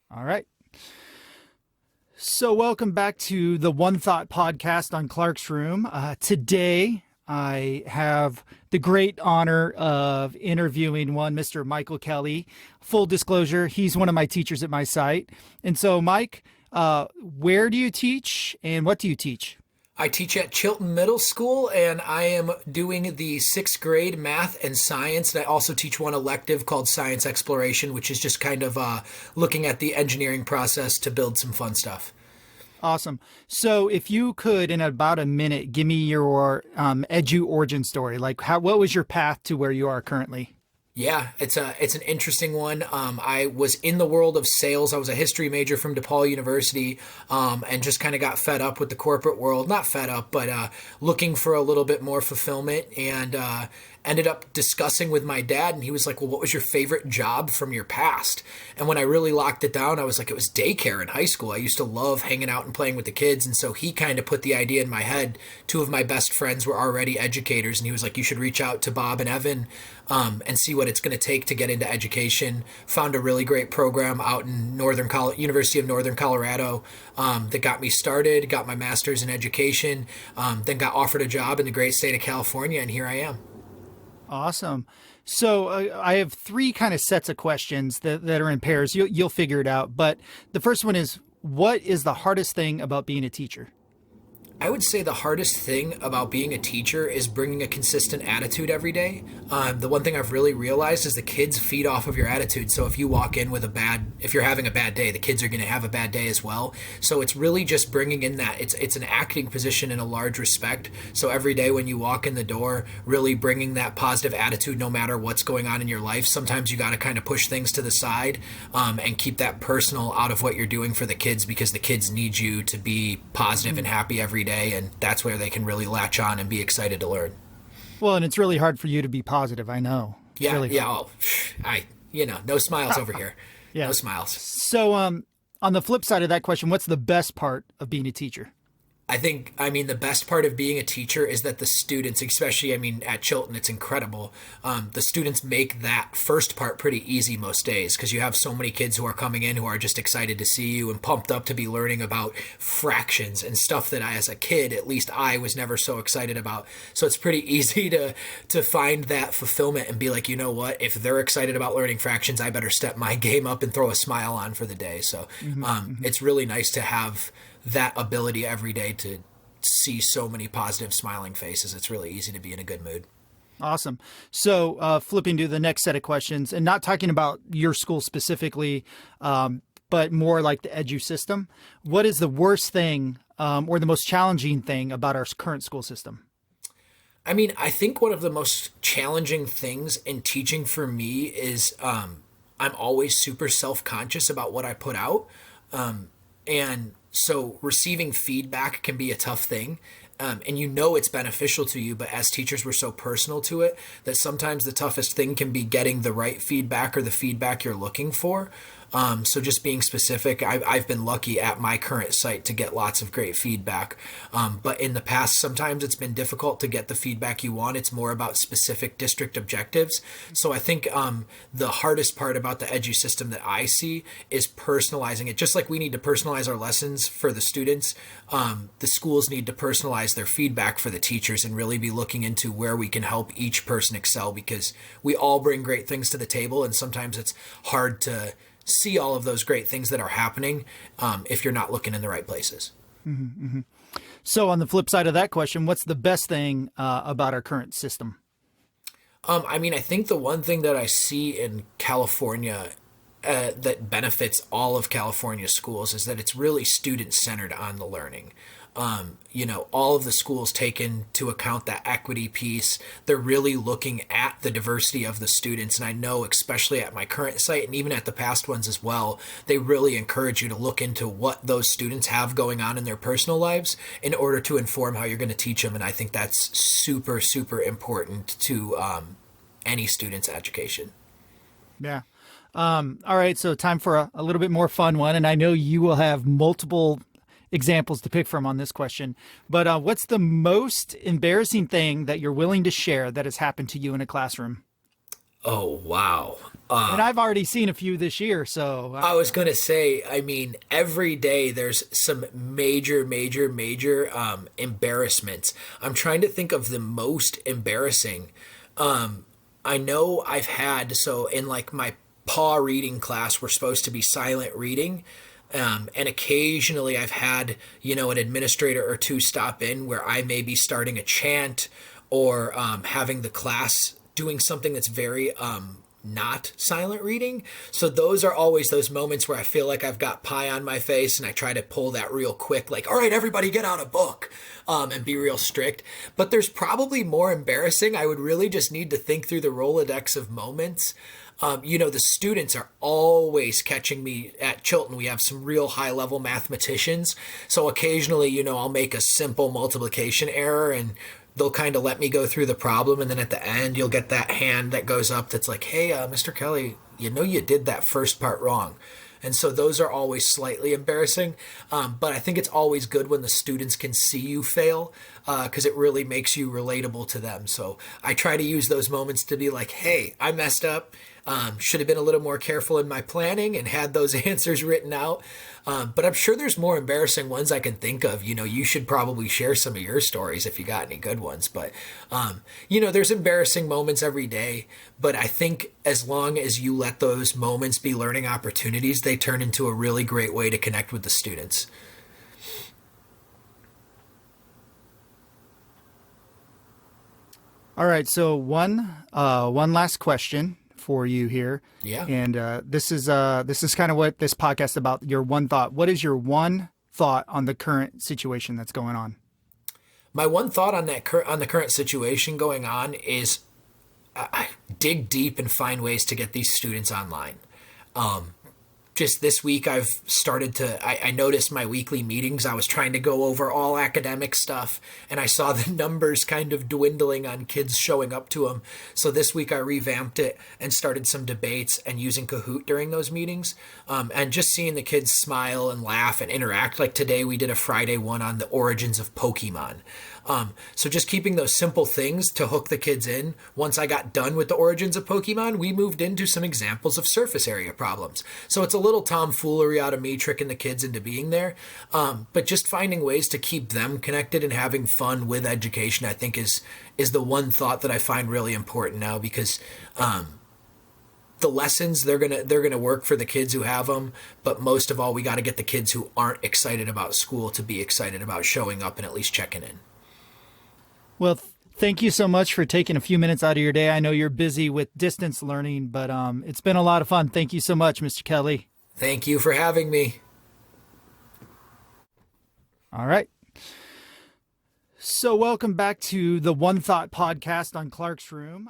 All right. So, welcome back to the One Thought podcast on Clark's Room. Today, I have the great honor of interviewing one Mr. Michael Kelley. Full disclosure, he's one of my teachers at my site. And so, Mike, where do you teach and what do you teach? I teach at Chilton Middle School, and I am doing the sixth grade math and science. And I also teach one elective called Science Exploration, which is just kind of looking at the engineering process to build some fun stuff. Awesome. So, if you could, in about a minute, give me your edu origin story. Like, what was your path to where you are currently? Yeah, it's an interesting one. I was in the world of sales. I was a history major from DePaul University, and just kind of got fed up with the corporate world. Not fed up, but looking for a little bit more fulfillment, and ended up discussing with my dad. And he was like, "Well, what was your favorite job from your past?" And when I really locked it down, I was like, "It was daycare in high school. I used to love hanging out and playing with the kids." And so he kind of put the idea in my head. Two of my best friends were already educators, and he was like, "You should reach out to Bob and Evan." And see what it's going to take to get into education. Found a really great program out in University of Northern Colorado that got me started, got my master's in education, then got offered a job in the great state of California, and here I am. Awesome. So I have three kind of sets of questions that are in pairs. You'll figure it out. But the first one is, what is the hardest thing about being a teacher? I would say the hardest thing about being a teacher is bringing a consistent attitude every day. The one thing I've really realized is the kids feed off of your attitude. So if you walk in with if you're having a bad day, the kids are going to have a bad day as well. So it's really just bringing in that. It's an acting position in a large respect. So every day when you walk in the door, really bringing that positive attitude no matter what's going on in your life. Sometimes you got to kind of push things to the side and keep that personal out of what you're doing for the kids, because the kids need you to be positive and happy every day. And that's where they can really latch on and be excited to learn. Well, and it's really hard for you to be positive. I know. Yeah. Really yeah. Oh, no smiles over here. Yeah. No smiles. So, on the flip side of that question, what's the best part of being a teacher? The best part of being a teacher is that the students, especially, at Chilton, it's incredible. The students make that first part pretty easy most days, because you have so many kids who are coming in who are just excited to see you and pumped up to be learning about fractions and stuff that as a kid, at least I was never so excited about. So it's pretty easy to find that fulfillment and be like, you know what, if they're excited about learning fractions, I better step my game up and throw a smile on for the day. So it's really nice to have that ability every day to see so many positive smiling faces. It's really easy to be in a good mood. Awesome. So flipping to the next set of questions, and not talking about your school specifically, but more like the edu system. What is the worst thing or the most challenging thing about our current school system? I think one of the most challenging things in teaching for me is I'm always super self-conscious about what I put out. And so receiving feedback can be a tough thing. And it's beneficial to you, but as teachers, we're so personal to it that sometimes the toughest thing can be getting the right feedback or the feedback you're looking for. So just being specific, I've been lucky at my current site to get lots of great feedback. But in the past, sometimes it's been difficult to get the feedback you want. It's more about specific district objectives. So I think the hardest part about the edu system that I see is personalizing it. Just like we need to personalize our lessons for the students, the schools need to personalize their feedback for the teachers and really be looking into where we can help each person excel, because we all bring great things to the table, and sometimes it's hard to see all of those great things that are happening if you're not looking in the right places. Mm-hmm, mm-hmm. So on the flip side of that question, what's the best thing about our current system? I think the one thing that I see in California that benefits all of California schools is that it's really student-centered on the learning. All of the schools take into account that equity piece. They're really looking at the diversity of the students. And I know, especially at my current site and even at the past ones as well, they really encourage you to look into what those students have going on in their personal lives in order to inform how you're going to teach them. And I think that's super, super important to any student's education. Yeah. All right. So time for a little bit more fun one. And I know you will have multiple examples to pick from on this question, but what's the most embarrassing thing that you're willing to share that has happened to you in a classroom? Oh, wow. And I've already seen a few this year, so I was going to say, I mean, every day there's some major embarrassments. I'm trying to think of the most embarrassing. I know I've had, so in like my paw reading class, we're supposed to be silent reading. And occasionally I've had, an administrator or two stop in where I may be starting a chant or having the class doing something that's very not silent reading. So those are always those moments where I feel like I've got pie on my face and I try to pull that real quick, like, all right, everybody get out a book, and be real strict. But there's probably more embarrassing. I would really just need to think through the Rolodex of moments. The students are always catching me at Chilton. We have some real high level mathematicians. So occasionally, I'll make a simple multiplication error and they'll kind of let me go through the problem. And then at the end, you'll get that hand that goes up that's like, hey, Mr. Kelley, you did that first part wrong. And so those are always slightly embarrassing. But I think it's always good when the students can see you fail because it really makes you relatable to them. So I try to use those moments to be like, hey, I messed up. Should have been a little more careful in my planning and had those answers written out. But I'm sure there's more embarrassing ones I can think of. You should probably share some of your stories if you got any good ones. But, there's embarrassing moments every day. But I think as long as you let those moments be learning opportunities, they turn into a really great way to connect with the students. all right. So one last question for you here. Yeah. And this is kind of what this podcast is about. Your one thought. What is your one thought on the current situation that's going on? My one thought on on the current situation going on is I dig deep and find ways to get these students online. Just this week, I've started to, I noticed my weekly meetings, I was trying to go over all academic stuff, and I saw the numbers kind of dwindling on kids showing up to them. So this week, I revamped it and started some debates and using Kahoot during those meetings. And just seeing the kids smile and laugh and interact. Like today, we did a Friday one on the origins of Pokemon. So just keeping those simple things to hook the kids in. Once I got done with the origins of Pokemon, we moved into some examples of surface area problems. So it's a little tomfoolery out of me tricking the kids into being there. But just finding ways to keep them connected and having fun with education, I think is the one thought that I find really important now, because the lessons, they're gonna work for the kids who have them, but most of all, we got to get the kids who aren't excited about school to be excited about showing up and at least checking in. Well, thank you so much for taking a few minutes out of your day. I know you're busy with distance learning, but it's been a lot of fun. Thank you so much, Mr. Kelley. Thank you for having me. All right. So welcome back to the One Thought podcast on Clark's Room.